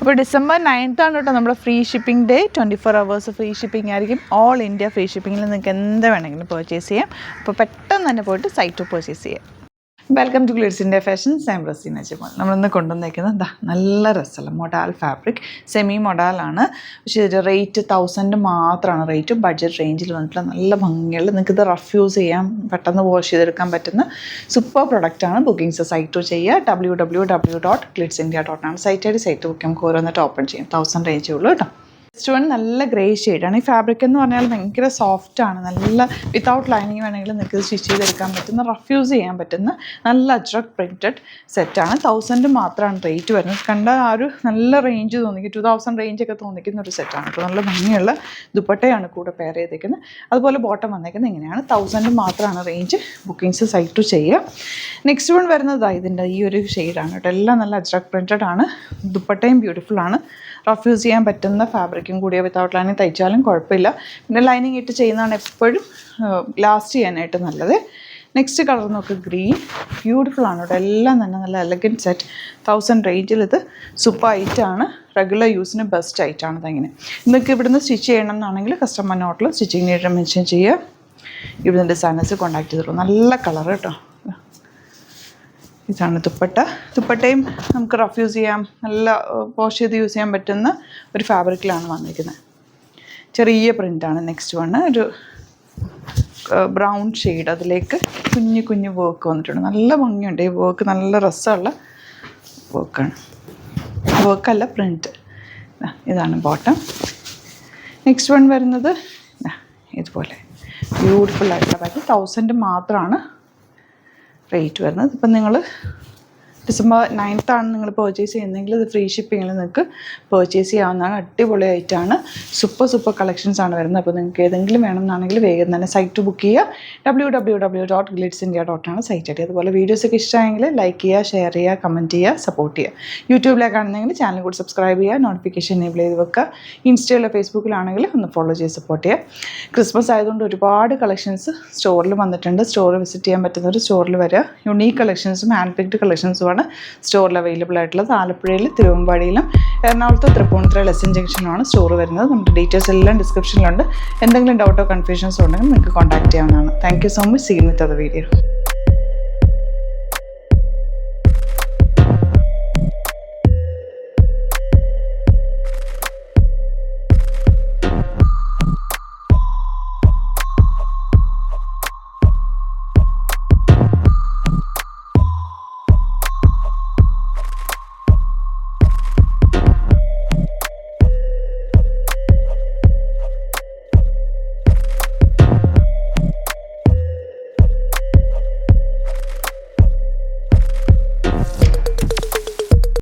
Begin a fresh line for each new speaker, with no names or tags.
ഇപ്പോൾ December 9th ആണ് കേട്ടോ നമ്മുടെ free shipping day. 24 hours free shipping ആയിരിക്കും. ഓൾ ഇന്ത്യ ഫ്രീ ഷിപ്പിങ്ങിൽ നിങ്ങൾക്ക് എന്ത് വേണമെങ്കിലും പർച്ചേസ് ചെയ്യാം. അപ്പോൾ പെട്ടെന്ന് തന്നെ പോയിട്ട് സൈറ്റ് പർച്ചേസ് ചെയ്യാം. Welcome to Glitz India Fashions. I am Raseena Jamal. നമ്മളിന്ന് കൊണ്ടുവന്നേക്കുന്നത് നല്ല രസമുള്ള മൊഡാൽ ഫാബ്രിക്, സെമി മൊഡാലാണ്. പക്ഷേ ഇതിൻ്റെ റേറ്റ് 1000 മാത്രമാണ് റേറ്റ്. ബഡ്ജറ്റ് റേഞ്ചിൽ വന്നിട്ടുള്ള നല്ല ഭംഗിയുള്ള, നിങ്ങൾക്കിത് റഫ് യൂസ് ചെയ്യാം, പെട്ടെന്ന് വാഷ് ചെയ്തെടുക്കാൻ പറ്റുന്ന സൂപ്പർ പ്രൊഡക്റ്റാണ്. ബുക്കിംഗ്സ് സൈറ്റ് ചെയ്യുക www.glitzindia.com site I D. Site book നമുക്ക് ഓരോന്നിട്ട് ഓപ്പൺ ചെയ്യും. 1000 റേഞ്ചേ ഉള്ളൂ കേട്ടോ. നെക്സ്റ്റ് വൺ നല്ല ഗ്രേ ഷെയ്ഡാണ്. ഈ ഫാബ്രിക് എന്ന് പറഞ്ഞാൽ ഭയങ്കര സോഫ്റ്റാണ്. നല്ല വിത്തൗട്ട് ലൈനിങ് വേണമെങ്കിൽ നിങ്ങൾക്ക് സ്റ്റിച്ച് ചെയ്തെടുക്കാൻ പറ്റുന്ന, റഫ് യൂസ് ചെയ്യാൻ പറ്റുന്ന നല്ല അജ്രക് പ്രിൻറ്റഡ് സെറ്റാണ്. 1000 മാത്രമാണ് റേറ്റ് വരുന്നത്. കണ്ട ആ ഒരു നല്ല റേഞ്ച് തോന്നിക്കും, 2000 റേഞ്ചൊക്കെ തോന്നിക്കുന്ന ഒരു സെറ്റാണ്. അപ്പോൾ നല്ല ഭംഗിയുള്ള ദുപ്പട്ടയാണ് കൂടെ പെയർ ചെയ്തേക്കുന്നത്. അതുപോലെ ബോട്ടം വന്നേക്കുന്നത് ഇങ്ങനെയാണ്. 1000 മാത്രമാണ് റേഞ്ച്. ബുക്കിങ്സ് സൈറ്റ് ചെയ്യുക. നെക്സ്റ്റ് വൺ വരുന്നത് ഇതിൻ്റെ ഈ ഒരു ഷെയ്ഡാണ് കേട്ടോ. എല്ലാം നല്ല അജ്രക് പ്രിൻറ്റഡ് ആണ്. ദുപ്പട്ടയും ബ്യൂട്ടിഫുൾ ആണ്. റഫ് യൂസ് ചെയ്യാൻ പറ്റുന്ന ഫാബ്രിക്കും കൂടിയ, വിത്തൗട്ട് ലൈനിങ് തയ്ച്ചാലും കുഴപ്പമില്ല. പിന്നെ ലൈനിങ് ഇട്ട് ചെയ്യുന്നതാണ് എപ്പോഴും ലാസ്റ്റ് ചെയ്യാനായിട്ട് നല്ലത്. നെക്സ്റ്റ് കളർ നോക്ക്, ഗ്രീൻ. ബ്യൂട്ടിഫുൾ ആണ് കേട്ടോ. എല്ലാം തന്നെ നല്ല എലഗൻറ്റ് സെറ്റ്. 1000 റേഞ്ചിൽ ഇത് സൂപ്പർ ഐറ്റാണ്. റെഗുലർ യൂസിന് ബെസ്റ്റ് ആയിട്ടാണ് ഇതങ്ങനെ. നിങ്ങൾക്ക് ഇവിടുന്ന് സ്റ്റിച്ച് ചെയ്യണം എന്നാണെങ്കിൽ കസ്റ്റമർ നോട്ടിൽ സ്റ്റിച്ചിങ് ഡേറ്റ് മെൻഷൻ ചെയ്യുക. ഇവിടുന്ന് ഡിസൈനേഴ്സ് കോൺടാക്ട് ചെയ്തിട്ടുള്ളൂ. നല്ല കളർ കേട്ടോ. ഇതാണ് ദുപ്പട്ട. ദുപ്പട്ടയും നമുക്ക് റഫ് യൂസ് ചെയ്യാം, നല്ല വാഷ് ചെയ്ത് യൂസ് ചെയ്യാൻ പറ്റുന്ന ഒരു ഫാബ്രിക്കിലാണ് വന്നിരിക്കുന്നത്. ചെറിയ പ്രിൻ്റാണ്. നെക്സ്റ്റ് വണ് ഒരു ബ്രൗൺ ഷെയ്ഡ്, അതിലേക്ക് കുഞ്ഞു കുഞ്ഞു വർക്ക് വന്നിട്ടുണ്ട്. നല്ല ഭംഗിയുണ്ട് ഈ വർക്ക്. നല്ല രസമുള്ള വർക്കാണ്. വർക്കല്ല, പ്രിൻറ്റ്. ഇതാണ് ബോട്ടം. നെക്സ്റ്റ് വൺ വരുന്നത് ഇതുപോലെ ബ്യൂട്ടിഫുൾ ആയിട്ടുള്ള പാക്ക്. 1000 മാത്രമാണ് റേറ്റ് വരുന്നത്. ഇപ്പം നിങ്ങൾ December 9th ആണ് നിങ്ങൾ പർച്ചേസ് ചെയ്യുന്നതെങ്കിൽ ഇത് ഫ്രീ ഷിപ്പിങ്ങിൽ നിങ്ങൾക്ക് പർച്ചേസ് ചെയ്യാവുന്നതാണ്. അടിപൊളി ആയിട്ടാണ്. സൂപ്പർ കളക്ഷൻസ് ആണ് വരുന്നത്. അപ്പോൾ നിങ്ങൾക്ക് ഏതെങ്കിലും വേണമെന്നാണെങ്കിൽ വേഗം തന്നെ സൈറ്റ് ബുക്ക് ചെയ്യുക. www.glitzindia.com site I D. അതുപോലെ വീഡിയോസൊക്കെ ഇഷ്ടമായെങ്കിൽ ലൈക്ക് ചെയ്യുക, ഷെയർ ചെയ്യുക, കമൻറ്റ് ചെയ്യുക, സപ്പോർട്ട് ചെയ്യുക. യൂട്യൂബിലേക്കാണെന്നെങ്കിൽ ചാനൽ കൂടി സബ്സ്ക്രൈബ് ചെയ്യുക, നോട്ടിഫിക്കേഷൻ എനേബിൾ ചെയ്ത് വെക്കുക. ഇൻസ്റ്റയിലോ ഫേസ്ബുക്കിലാണെങ്കിൽ ഒന്ന് ഫോളോ ചെയ്ത് സപ്പോർട്ട് ചെയ്യുക. ക്രിസ്മസ് ആയതുകൊണ്ട് ഒരുപാട് കളക്ഷൻസ് സ്റ്റോറിൽ വന്നിട്ടുണ്ട്. സ്റ്റോർ വിസിറ്റ് ചെയ്യാൻ പറ്റുന്നവർ സ്റ്റോറിൽ വരിക. യുണീക്ക് കളക്ഷൻസും ഹാൻഡ് പിക്ഡ് കളക്ഷൻസുമാണ് സ്റ്റോറിൽ അവൈലബിൾ ആയിട്ടുള്ളത്. ആലപ്പുഴയിൽ, തിരുവമ്പാടിയിലും, എറണാകുളത്ത് തൃപ്പൂണിത്തുറ ലെസൺ ജംഗ്ഷനുമാണ് സ്റ്റോർ വരുന്നത്. നമ്മുടെ ഡീറ്റെയിൽസ് എല്ലാം ഡിസ്ക്രിപ്ഷനിലുണ്ട്. എന്തെങ്കിലും ഡൗട്ടോ കൺഫ്യൂഷൻസോ ഉണ്ടെങ്കിൽ നിങ്ങൾക്ക് കോൺടാക്ട് ചെയ്യാവുന്നതാണ്. Thank you so much. See you with other video.